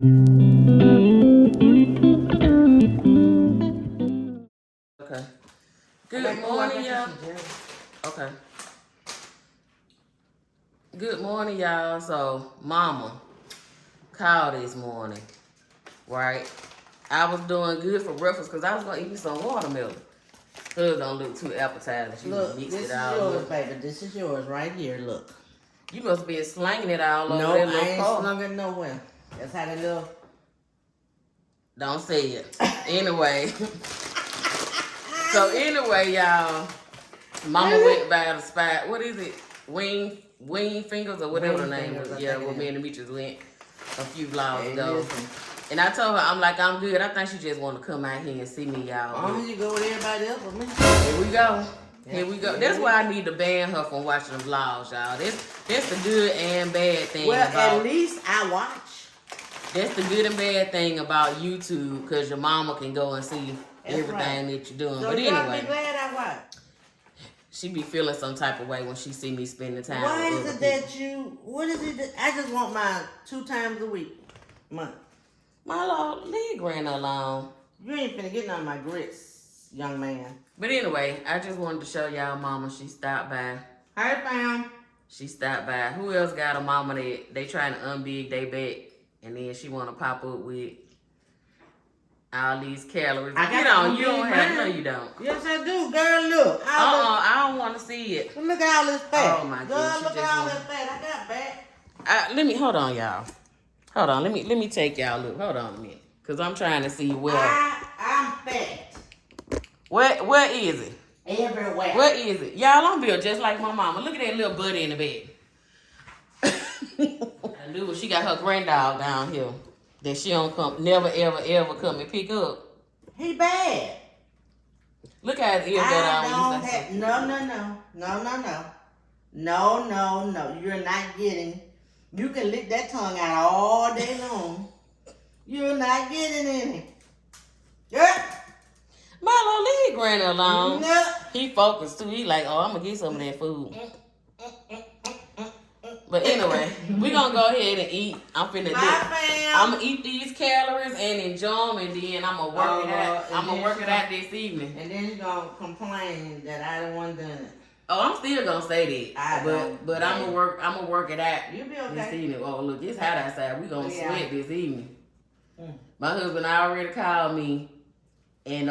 Okay. Good morning, y'all. Okay. Good morning, y'all. So, Mama called this morning, right? I was doing good for breakfast because I was gonna eat me some watermelon. Cause don't look too appetizing. She look, mixed this it is all yours, up. baby. This is yours right here. Look. You must be slanging it all over No, that I little ain't car. slung it nowhere. That's how they live. Don't say it. Anyway. So anyway, y'all, Mama went by the spot. What is it? Wing fingers or whatever the name was. Yeah, where me and the Meechers went a few vlogs ago. And I told her, I'm good. I think she just want to come out here and see me, y'all. Oh, you go with everybody else with me. Here we go. Here we go. That's why I need to ban her from watching the vlogs, y'all. That's the good and bad thing well, about. at least I watch. That's the good and bad thing about YouTube, because your mama can go and see everything that you're doing. So but anyway, be glad I watch. She be feeling some type of way when she see me spending time Why with is other it people. that you, what is it that, I just want mine 2 times a week. Month. My Lord, leave Granny alone. You ain't finna get none of my grits, young man. But anyway, I just wanted to show y'all Mama. She stopped by. Hey, fam. She stopped by. Who else got a mama that they trying to unbig they back, and then she want to pop up with all these calories? You don't have, no, you don't. Yes, I do, girl. Look. I don't want to see it. Look at all this fat. Oh my girl, goodness. look at all this fat. I got back. Hold on, y'all. Hold on. Let me take y'all look. Hold on a minute, cause I'm trying to see where. I'm fat. Where is it? Everywhere. What is it? Y'all, I'm built just like my mama. Look at that little buddy in the bed. I knew she got her granddog down here that she don't never ever come and pick up. He bad. Look at his ear that No. You're not getting. You can lick that tongue out all day long. You're not getting any. Yeah. Milo, leave Granny alone. No. He focused too. He like, oh, I'm gonna get some of that food. But anyway, we gonna go ahead and eat. I'm gonna eat these calories and enjoy them, and then I'm gonna work it out. I'm gonna work it out this evening. And then you're gonna complain that I the one doing it. Oh, I'm still gonna say that. But I'm gonna work it out. You'll be okay. This evening. Oh, look, it's hot outside. We gonna sweat this evening. My husband already called me and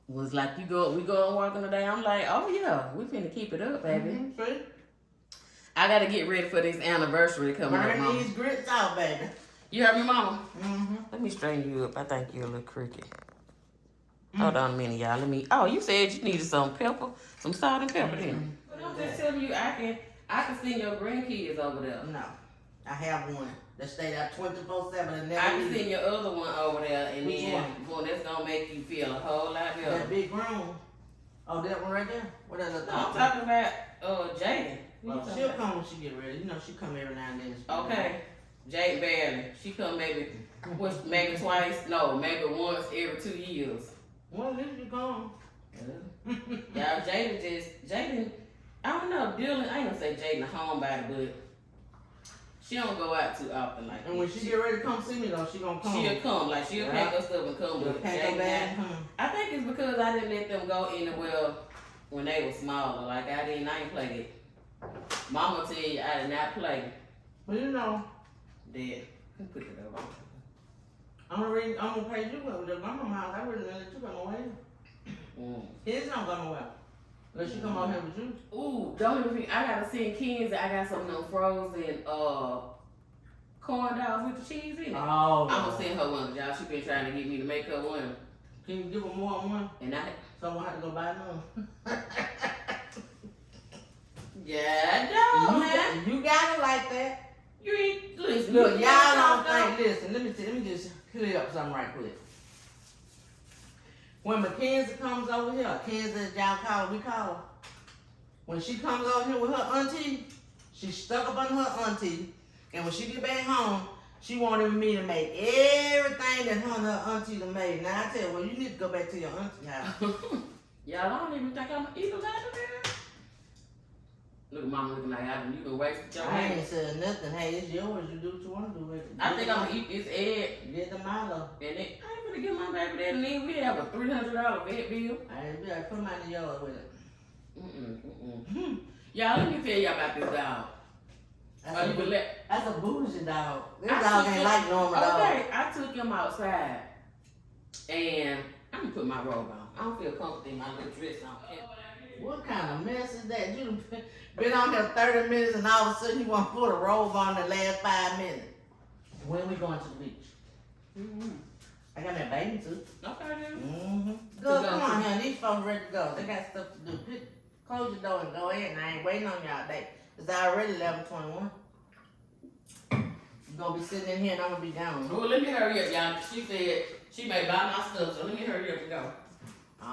was like, we going working today? I'm like, oh yeah, we finna keep it up, baby. Mm-hmm. I gotta get ready for this anniversary coming up, Mama. Burn these grits out, baby. You heard me, Mama? Mm-hmm. Let me straighten you up. I think you're a little crooked. Hold on a minute, y'all. Oh, you said you needed some pepper, some salt and pepper, didn't you? But I'm just telling you, I can send your grandkids over there. No, I have one that stayed out 24/7 and never. I can send your other one over there, and Which then that's gonna make you feel a whole lot better. That big grown. Oh, that one right there. What that look? No, I'm talking about Jaden. Well, she'll come when she get ready. You know, she come every now and then. Okay, Jaden barely. She come maybe twice. No, maybe once every 2 years. Well, at least you come. Yeah, Jaden. I don't know. Dylan, I ain't gonna say Jaden a homebody, but she don't go out too often like that. And when she get ready to come see me though, she gonna come. She'll come, like she'll pack her stuff and come. But Jaden, I think it's because I didn't let them go anywhere when they were smaller. Like I ain't play that. Mama tell you I did not play. Well, you know. Dad, put it over. I'm gonna pay you with the mama house. I wouldn't let you go nowhere. His don't go nowhere. Unless you come out here with you. Ooh, don't even think I gotta send Kenzie. I got some of them frozen corn dogs with the cheese in it. Oh. I'm gonna send her one, y'all. She been trying to get me to make her one. Can you give her more than one? And Someone have to go buy none. Yeah, no, man. You got it like that. You ain't listen. Look, y'all don't think. Listen, let me just clear up something right quick. When Mackenzie comes over here, Kansas, y'all call her, we call her. When she comes over here with her auntie, she's stuck up under her auntie, and when she get back home, she wanted me to make everything that her and her auntie done made. Now I tell her, well, you need to go back to your auntie house. Y'all don't even think I'm gonna eat a lot of that. Look at mama looking like you been wasting your I money. ain't said nothing. Hey, it's yours. You do what you want to do with it. I think I'm gonna eat this egg. Get the Milo. And I ain't gonna get my baby that, and then we have a $300 vet bill. I ain't be like, put him out in the yard with it. Y'all, let me tell y'all about this dog. That's a bougie dog. This dog ain't like normal dog. Okay, I took him outside, and I'm gonna put my robe on. I don't feel comfortable in my little dress on. What kind of mess is that? You been on here 30 minutes and all of a sudden you want to put a robe on the last 5 minutes. When we going to the beach? I got my baby too. Okay, then. Go, come on here. These folks ready to go. They got stuff to do. Close your door and go in. I ain't waiting on y'all day. It's already 11:21. You gonna be sitting in here and I'm gonna be gone. Well, let me hurry up, y'all. She said she may buy my stuff, so let me hurry up and go.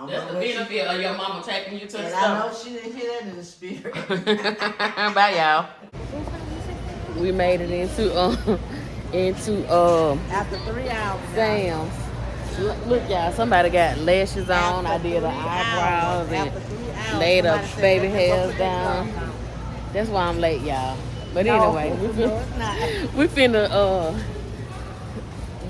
That's the benefit of your mama taking you to the store. I know she didn't hear that in the spirit. Bye, y'all. We made it into after 3 hours. Sam's. Look, y'all, somebody got lashes on. I did her eyebrows and laid her baby hairs down. That's why I'm late, y'all. But anyway, we finna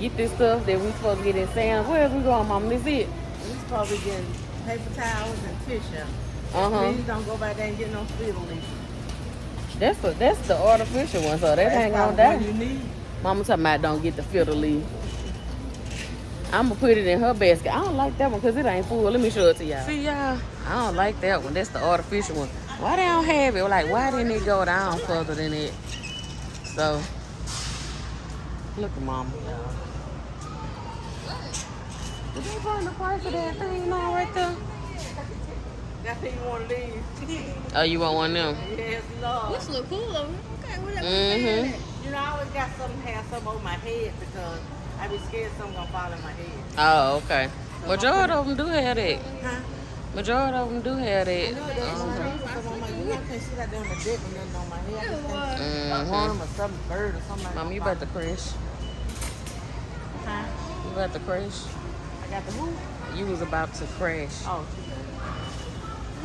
get this stuff that we supposed to get in Sam's. Where we going, Mama? This it? We supposed to be getting paper towels and tissue. Please don't go back there and get no fiddle leaf. That's the artificial one, so that ain't gonna die. You need. Mama talking about don't get the fiddle leaf. I'm gonna put it in her basket. I don't like that one because it ain't full. Let me show it to y'all. See y'all? I don't like that one. That's the artificial one. Why they don't have it? Like, why didn't it go down further than it? So, look at Mama, y'all. Did they find the price of that thing on right there? That's how you want to leave. Oh, you want one of them? Yes, Lord. This look cool over. Okay, whatever. You know, I always got something over my head because I be scared something gonna fall in my head. Oh, okay. So Majority of them do have that. Huh? Majority of them do have that. You know, I can't sit out there on the deck with nothing on my head. I just think worm or something, bird or something like that. Mom, you about to crash. Huh? You about to crash. I got the who? You was about to crash. Oh,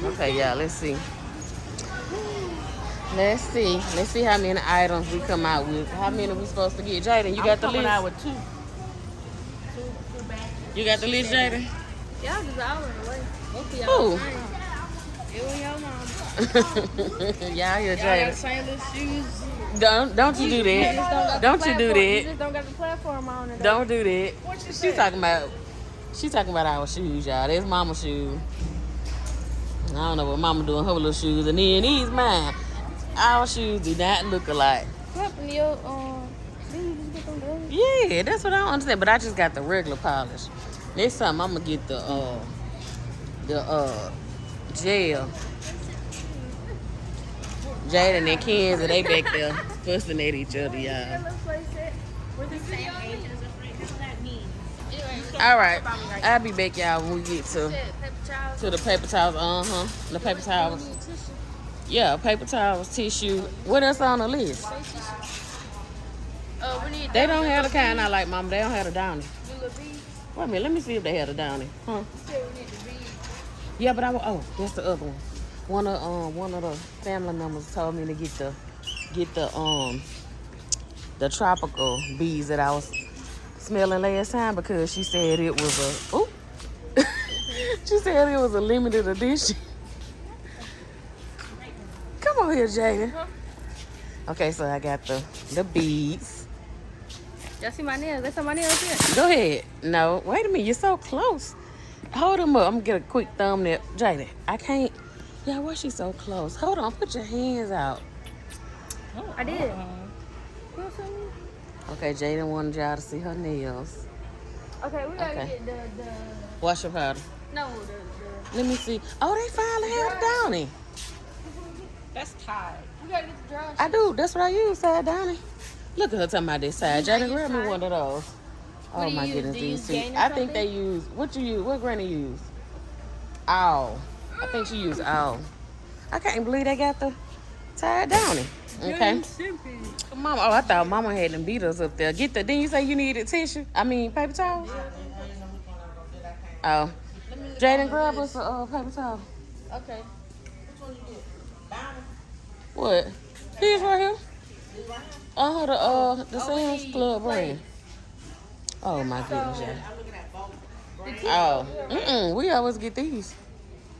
okay, y'all, let's see. Let's see how many items we come out with. How many we supposed to get? Jaden, you got the list? I'm coming out with two bags. You got the list, Jaden? Y'all just all in the way. Both of Who? y'all. You and your mom. Y'all here, Y'all got Jaden. the same little shoes. Don't you do that. Don't you do You that. just don't got the platform on it. Don't do that. What you She talking about our shoes, y'all. That's Mama's shoes. I don't know what Mama doing her little shoes, and then these mine. Our shoes do not look alike. What happened to your didn't you just get them done? Yeah, that's what I don't understand. But I just got the regular polish. Next time I'm gonna get the gel. Jaden and Kenzie, they back there fussing at each other, y'all. We're the same age as a friend. What that means? All right, I'll be back, y'all, when we get to Paper towels. the paper towels. The paper towels. Yeah, paper towels, tissue. What else on the list? We need. They don't have the kind I like, Mama. They don't have the Downy. Little beads. Wait a minute, let me see if they have the Downy. Huh? Said we need the beads. Yeah, but that's the other one. One of the family members told me to get the tropical bees that I was smelling last time because she said it was she said it was a limited edition. Come on here, Jaden. Okay, so I got the beads. Y'all see my nails? That's how my nails here. Go ahead. No, wait a minute. You're so close. Hold them up. I'm gonna get a quick thumbnail. Jaden, I can't. Yeah, why she so close? Hold on. Put your hands out. I did. You want some? Okay, Jaden wanted y'all to see her nails. Okay, we gotta Okay. get the Wash your powder. no the. Let me see. Oh, they finally have it Downy. That's tied. We gotta get the dry. I do. That's what I use, side Downy. Look at her talking about this side. You Jaden, use grab me side? one of those. What Oh do my you goodness, use? Do you these use two. Gain or I think they something? use. What you use? What Granny use? Owl. I think she used owl. I can't believe they got the side Downy. Okay. Mama, I thought Mama had them beaters up there. Didn't you say you needed tissue? I mean, paper towels? Oh. Jaden, grab us a paper towel. Okay. Which one you get? Downy? What? These right here? The Sam's Club brand. Oh my goodness, yeah. I'm looking at both. We always get these.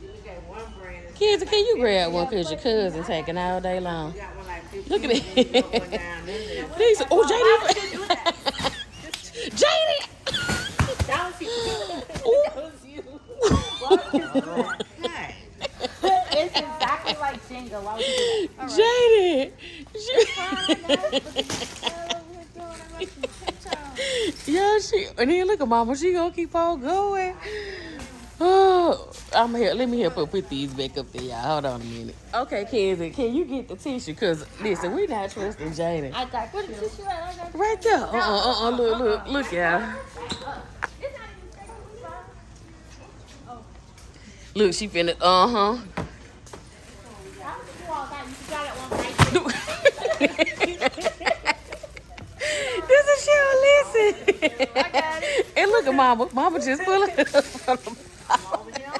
You look at one brand. Kids, can you grab one because your cousin taking all day long? You got one like 15. Look at it. One down there. These, oh, JD. JD. That was you. Ooh. That was you. Hey. It's exactly like Jenga. Why would you do that? All right. Yeah, and then look at Mama, she gonna keep on going. Oh, let me help her put these back up there, y'all. Hold on a minute. Okay, Kenzie, can you get the tissue? Cause listen, we not trusting Jaden. I got what tissue at? I got Right there. Look, y'all. Look, she finna, This is she don't listen. I got it. And look at Mama. Mama just pull it up from the Over here.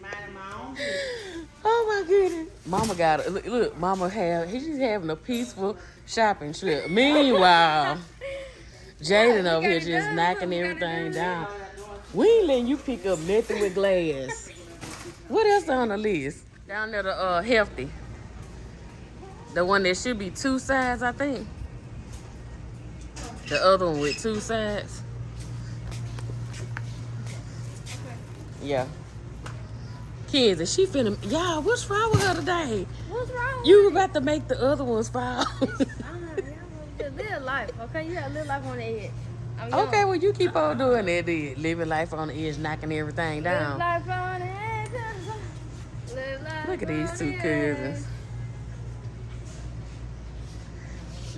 Minding my own business. Oh my goodness. Mama got it. Look, Mama she's having a peaceful shopping trip. Meanwhile, Jaden over here just knocking everything down. We ain't letting you pick up nothing with glass. What else on the list? Down there, the healthy. The one that should be 2 sides, I think. The other one with 2 sides. Yeah. Kids, and she finna, y'all, what's wrong with her today? What's wrong? You about to make the other ones fall. Live life, okay? You gotta live life on the edge. Okay, well, you keep on doing that, then. Living life on the edge, knocking everything down. Live life on the edge. Live life Look at these on 2 the edge. cousins.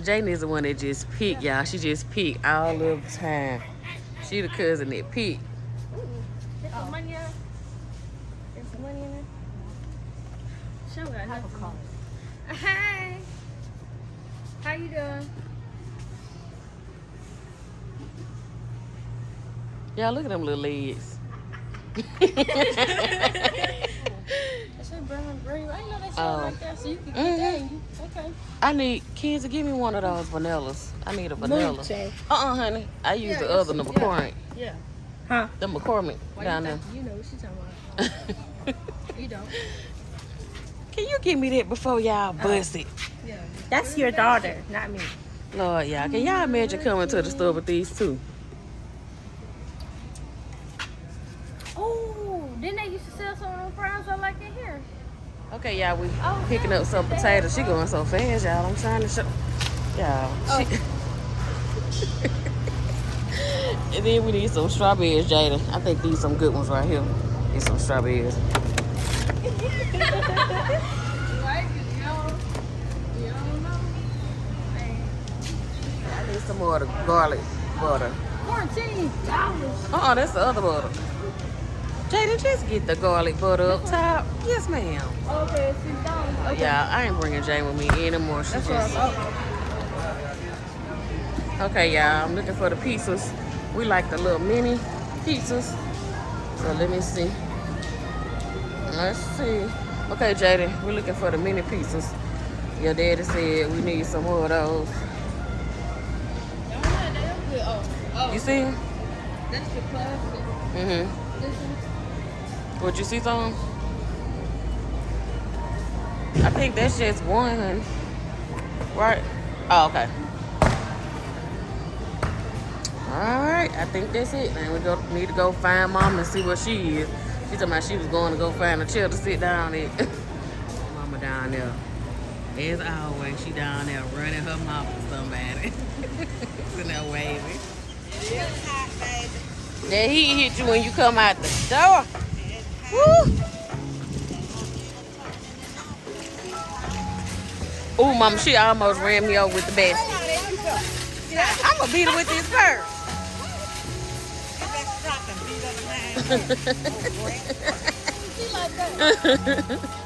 Jaden is the one that just picked, y'all. She just picked all of the time. She the cousin that picked. There's some money in there. There's some money in there. Show me. Hey. How you doing? Y'all, look at them little legs. That's that brown green. I didn't know that Oh. like that, so you can get that. And okay. I need, kids, to give me one of those vanillas. I need a vanilla. Moochie. Honey. I use the Yeah, other, the yeah. McCormick. Yeah. Huh? The McCormick Why down you there. think you know what she's talking about? You don't. Can you give me that before y'all bust it? Yeah. That's your daughter, not me. Lord, y'all. Can y'all imagine coming to the store with these 2? Oh, didn't they used to sell some of them fries I like in here? Okay, y'all, we picking up some potatoes. She going so fast, y'all. I'm trying to show y'all. And then we need some strawberries, Jaden. I think these some good ones right here. These some strawberries. I need some more of the garlic butter. $14. That's the other butter. Jaden, just get the garlic butter up top. Yes, ma'am. Okay, $6. Okay. Yeah, I ain't bringing Jane with me anymore. She That's just... what I thought. Okay, y'all, I'm looking for the pizzas. We like the little mini pizzas. So let me see. Let's see. Okay, Jaden, we're looking for the mini pizzas. Your daddy said we need some more of those. You see them? That's the plastic. Mm-hmm. This one. Would you see some? I think that's just one, honey. Right? Oh, okay. Alright, I think that's it. Now we need to go find Mama and see where she is. She told me she was going to go find a chair to sit down at. Mama down there. As always, she down there running her mouth for somebody. Sitting there waving. It's hot, baby. That heat hit you when you come out the door. Woo! Ooh, Mama, she almost ran me over with the basket. I'm gonna beat her with this purse. Get that strap and beat up the man. She like that.